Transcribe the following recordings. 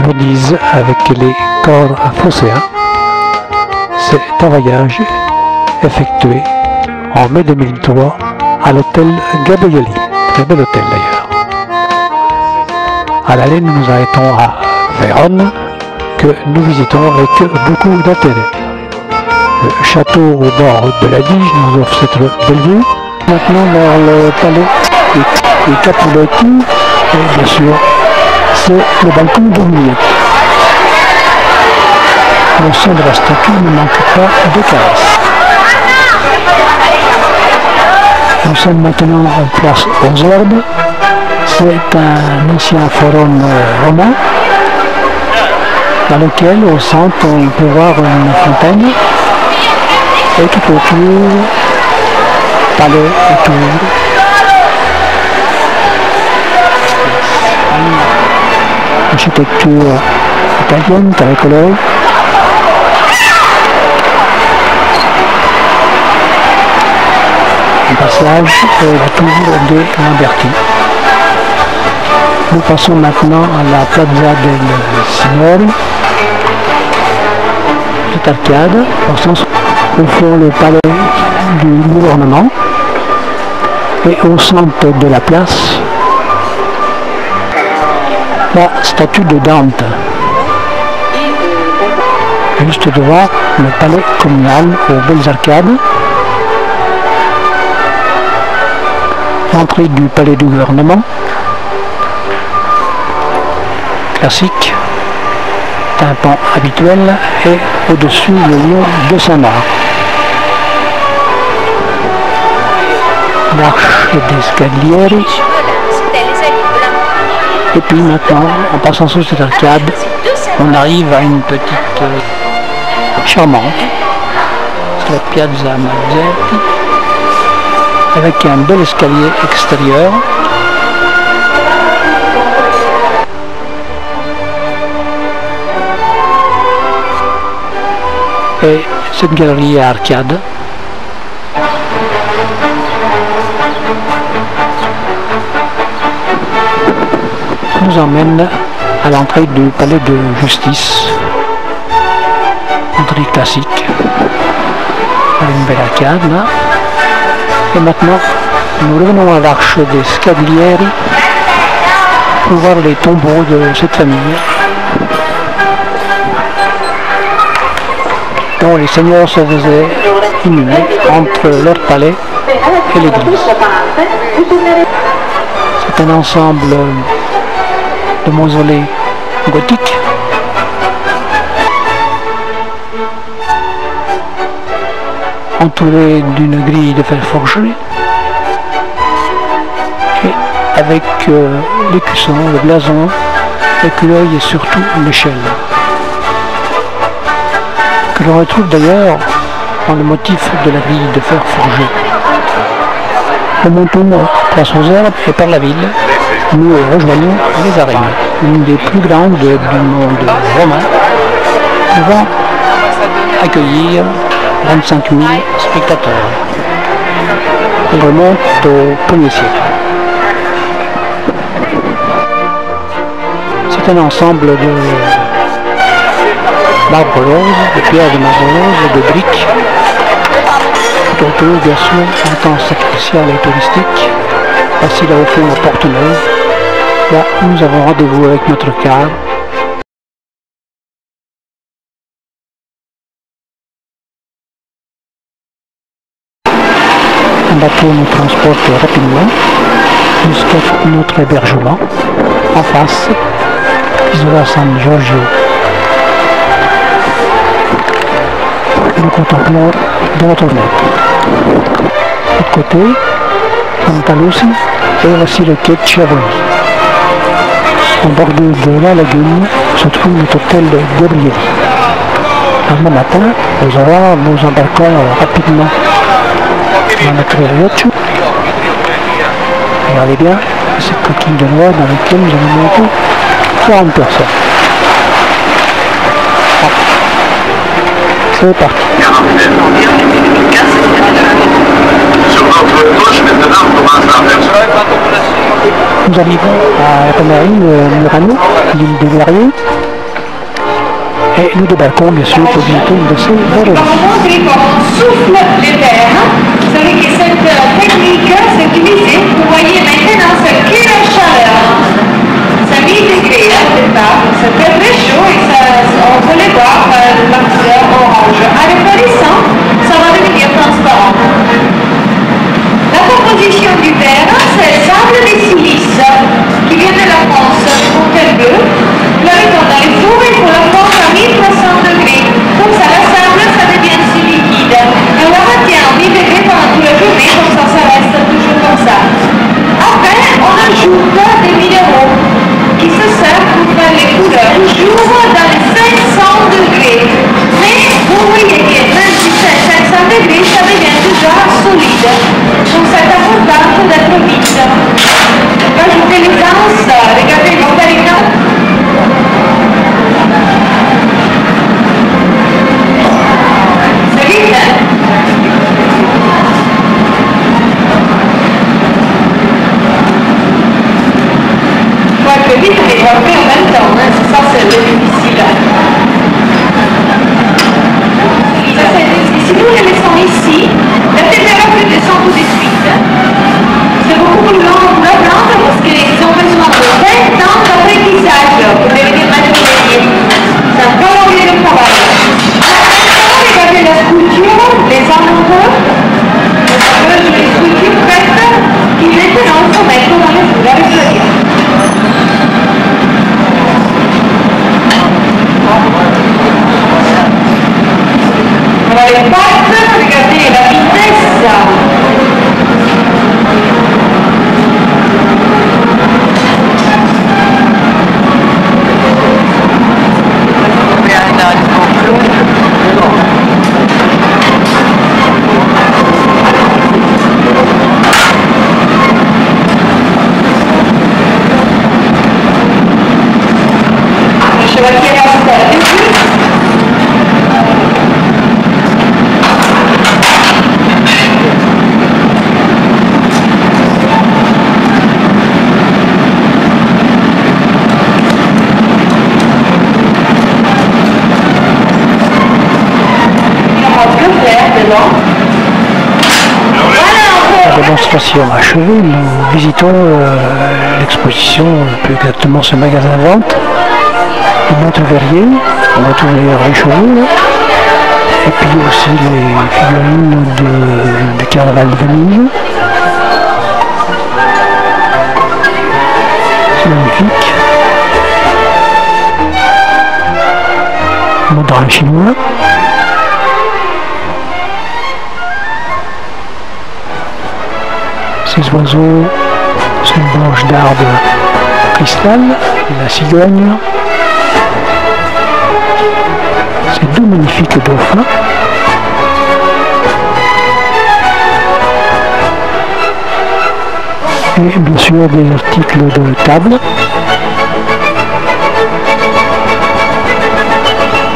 Venise avec les corps phocéens. C'est un voyage effectué en mai 2003 à l'hôtel Gabrielli. Très bel hôtel d'ailleurs. À l'aller, nous nous arrêtons à Vérone, que nous visitons avec beaucoup d'intérêt. Le château au bord de la Dige nous offre cette belle vue. Maintenant vers le palais et Capuletti, et bien sûr, c'est le balcon de milieu. Le son de la statue ne manque pas de caresses. Nous sommes maintenant en place aux Herbes. C'est un ancien forum romain dans lequel au centre on peut voir une fontaine et tout autour palais et tours. Architecture italienne très colorée. Un passage et la tour de Lamberti. Nous passons maintenant à la Piazza del Signore, cette arcade, au sens au fond le palais du gouvernement, et au centre de la place, la statue de Dante. Juste devant le palais communal aux belles arcades. L'entrée du palais du gouvernement, classique, tympan habituel, et au-dessus le lion de Saint-Marc. L'arche des Scaglieri. Et puis maintenant, en passant sous cette arcade, on arrive à une petite charmante, c'est la Piazza Malzetti, avec un bel escalier extérieur. Et cette galerie à arcade. Nous emmène à l'entrée du palais de justice. Entrée classique. Avec une belle arcade là. Et maintenant, nous revenons à l'arche des Scaglieri pour voir les tombeaux de cette famille, dont les seigneurs se faisaient inhumer entre leur palais et l'église. C'est un ensemble de mausolées gothiques entouré d'une grille de fer forgé et avec l'écusson, le blason, l'écueil et surtout l'échelle, que l'on retrouve d'ailleurs dans le motif de la grille de fer forgé. Remontons place aux Herbes et par la ville, nous rejoignons les arènes, une des plus grandes du monde romain, pouvant accueillir 25 000 spectateurs. Elle remonte au 1er siècle. C'est un ensemble de marbre rose, de pierres de marbre rose, de briques. Tout autour, bien sûr, un temps sacrificial et touristique. Voici là au fond la Porte Neuve. Là, nous avons rendez-vous avec notre car. Un bateau nous transporte rapidement jusqu'à notre hébergement en face, Isola San Giorgio. Nous contemplons de notre fenêtre. De l'autre côté, Santa Lucia, et voici le quai de Chiavoni. En bordure de la lagune se trouve notre hôtel Gabrielli. Demain matin, nous embarquons rapidement dans notre yacht. Regardez bien cette coquille de noix dans laquelle nous allons monter 40 personnes. C'est parti. Nous arrivons à la Canarie, Murano, l'île des Verriers. Et nous débarquons bien sûr pour visiter une de ces On va vous montrer comment on souffle les verres. Vous savez que cette technique c'est utilisée. Vous voyez maintenant ce qu'est la chaleur. C'est 1000 degrés au départ, c'est très très chaud et ça, on peut les voir la couleur orange. En refroidissant, ça va devenir transparent. La composition du verre, c'est le sable de silice qui vient de la France, Fontainebleau. Vous la mettons dans les fours et pour la fondre à 1300 degrés. Comme ça, la sable, ça devient si liquide. Et on la maintient à 1000 degrés pendant toute la journée, comme ça reste toujours comme ça. Après, on ajoute des minéraux qui se servent pour faire les couleurs toujours dans les 500 degrés. Mais vous voyez que même si c'est 500 degrés, ça devient déjà solide. Donc c'est important d'être vite. On va ajouter l'essence. Regardez, on va les noms. C'est vite, hein? Il faut être vite et voir en même temps, hein? Ça c'est le difficile. Si nous les laissons ici, la température descend tout de suite. C'est beaucoup plus long pour la plante parce qu'ils ont besoin de 20 ans d'apprentissage pour devenir maître-ouvrier. C'est un peu long de travail. Regardez la sculpture, les amoureux, les sculptures faites qui maintenant se mettent dans les fours avec le lien. Voilà les pattes, regardez la vitesse. Le chevalier reste à dessus. La démonstration achevée, nous visitons l'exposition, plus exactement ce magasin de vente, le Monteverrier, on va trouver les chevaux, et puis aussi les figurines du carnaval de Venise. C'est magnifique. Modèle chinois. Ces oiseaux, c'est une branche d'arbre cristal, la cigogne. Ces deux magnifiques dauphins. Et bien sûr des articles de table.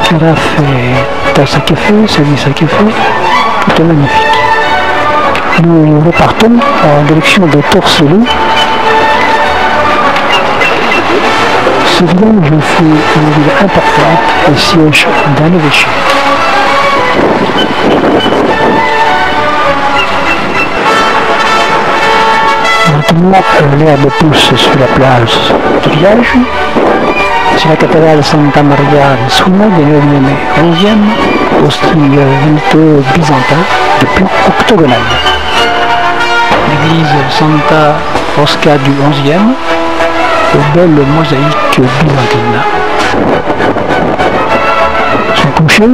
Carafe et tasse à café, service à café, tout est magnifique. Nous repartons en direction de Torcello. Ce village fait une ville importante et siège d'un évêché. Maintenant, l'herbe pousse sur la plage du village. C'est la cathédrale Santa Maria de Suna du 9e et 11e, au style vinto byzantin de plan octogonal. L'église Santa Osca du 11e, aux belles mosaïques byzantines. Son coucher,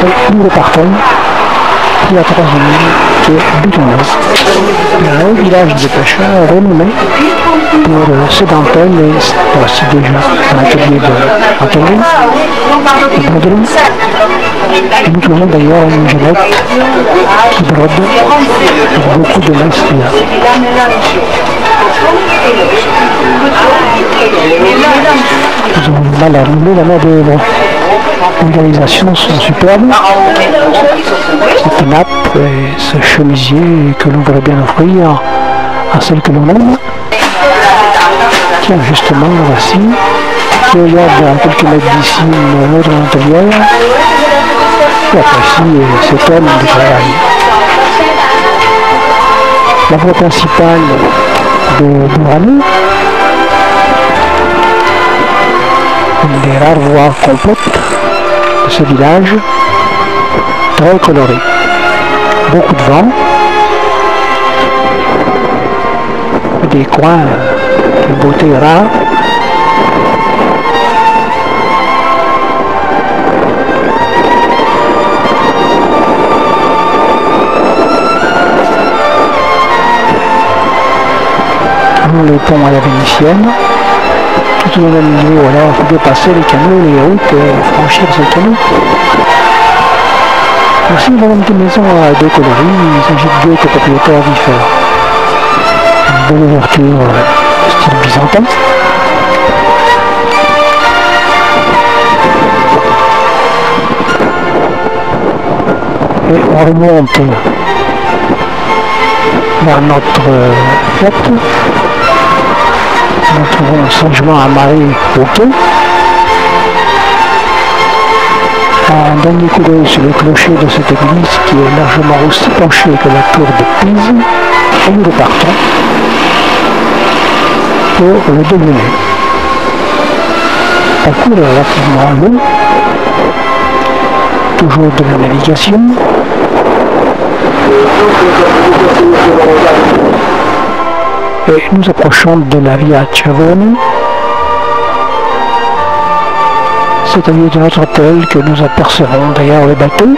et nous repartons pour la troisième île qui est Butonos, un village de pêcheurs renommé pour ses dentelles et voici déjà un atelier de Antoine, de broderie. Et nous trouvons d'ailleurs une Ginette qui brode avec beaucoup de maestria. Nous avons du mal à rouler la main d'œuvre. Les réalisations sont superbes. Cette nappe et ce chemisier que l'on voudrait bien offrir à celle que l'on aime. Tiens, justement, voici il y a à quelques mètres d'ici une autre intérieure. Et après ici, c'est elle de travail. La voie principale de Bourano, une des rares voies complètes de ce village, très coloré. Beaucoup de vent, des coins de beauté rare. Le pont à la vénitienne, tout au même niveau, là il faut dépasser les canaux, les routes, franchir ces canaux. Aussi dans une petite maison à deux coloris, il s'agit de deux copropriétaires différents. Une belle ouverture style byzantin. Et on remonte vers notre flotte. Nous trouvons sagement amarré au quai. Un dernier coup d'œil sur le clocher de cette église qui est largement aussi penché que la tour de Pise, et nous repartons pour le déjeuner. Parcours est relativement long, toujours de la navigation. Et nous approchons de la Via Chiavone, c'est-à-dire de notre hôtel que nous apercevons derrière le bateau.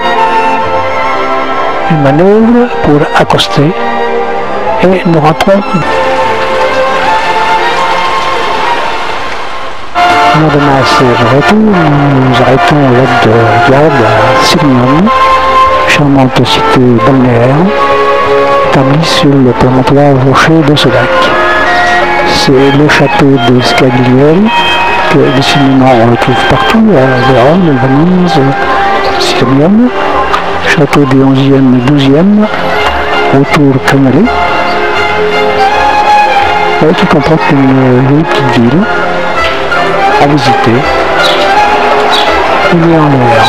Une manœuvre pour accoster et nous rentrons. Demain c'est le retour, nous arrêtons au lac de Garde à Sirmione, charmante cité balnéaire, établie sur le promontoire rocher de ce lac. C'est le château de Scaglieri, que décidément on le trouve partout, à Vérone, Venise, Sirmione, château du 11e et 12e, autour Canale, qui comporte une jolie petite ville à visiter, il y a en l'air.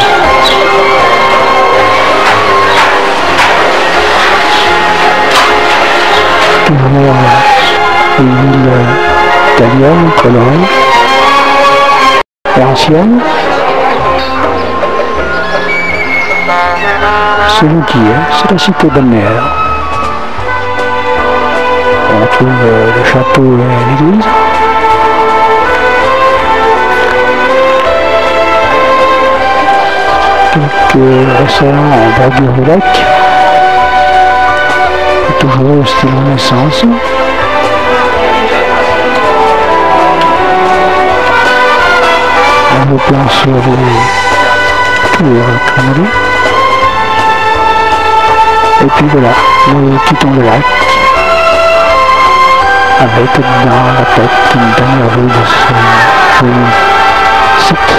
Toujours une ville italienne, colorée et ancienne. Celui qui est, c'est la cité balnéaire. On trouve le château et l'église. Quelques restaurants en bordure du lac, toujours au style Renaissance. Un beau plan sur les tours Canale. Et puis voilà, nous quittons le lac avec dans la tête une dernière vue de ce joli site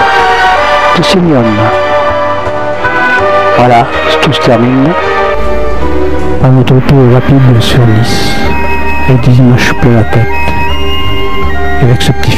de Sirmione. Voilà, tout se termine. À notre tour rapide sur Nice, et 10 images plein la tête, avec ce petit